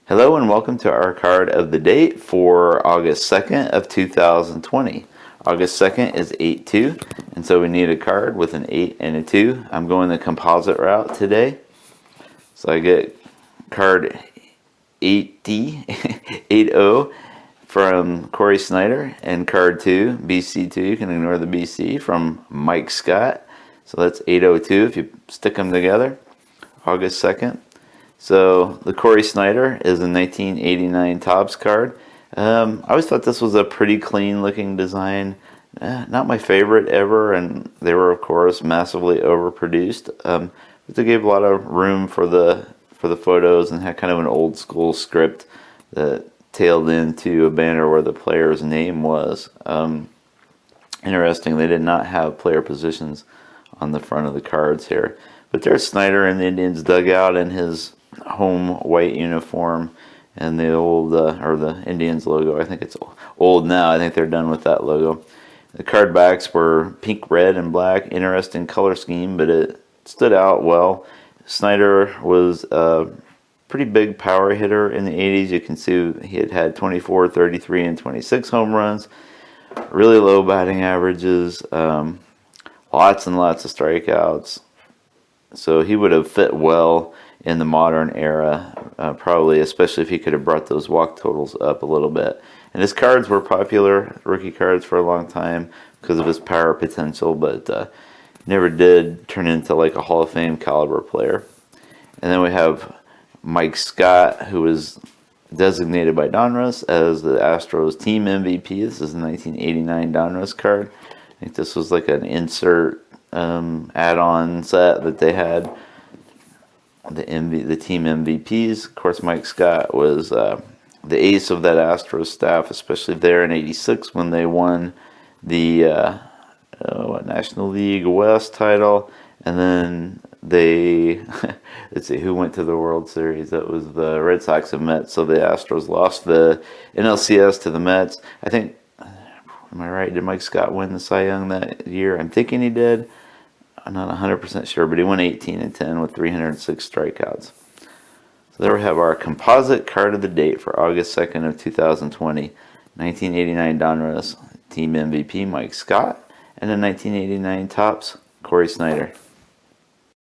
Hello and welcome to our card of the date for August 2nd of 2020. August 2nd is 8-2, and so we need a card with an 8 and a 2. I'm going the composite route today. So I get card 8D, 8-0 from Cory Snyder, and card 2, BC2, you can ignore the BC, from Mike Scott. So that's 802 if you stick them together, August 2nd. So the Cory Snyder is a 1989 Topps card. I always thought this was a pretty clean looking design. Not my favorite ever, and they were of course massively overproduced. But they gave a lot of room for the photos and had kind of an old school script that tailed into a banner where the player's name was. Interesting, they did not have player positions on the front of the cards here. But there's Snyder in the Indians dugout in his home white uniform and the old or the Indians logo. I think it's old now. I think they're done with that logo. The card backs were pink, red, and black. Interesting color scheme, but it stood out well. Snyder was a pretty big power hitter in the 80s. You can see he had 24, 33, and 26 home runs. Really low batting averages. Lots and lots of strikeouts. So he would have fit well in the modern era, probably, especially if he could have brought those walk totals up a little bit. And his cards were popular, rookie cards, for a long time because of his power potential, but never did turn into like a Hall of Fame caliber player. And then we have Mike Scott, who was designated by Donruss as the Astros team MVP. This is a 1989 Donruss card. I think this was like an insert add-on set that they had. The team MVPs. Of course, Mike Scott was the ace of that Astros staff, especially there in '86 when they won the National League West title. And then they, let's see, who went to the World Series? That was the Red Sox and Mets. So the Astros lost the NLCS to the Mets. I think, am I right? Did Mike Scott win the Cy Young that year? I'm thinking he did. I'm not 100% sure, but he went 18-10 with 306 strikeouts. So there we have our composite card of the date for August 2nd of 2020. 1989 Donruss team MVP Mike Scott, and a 1989 Topps Cory Snyder.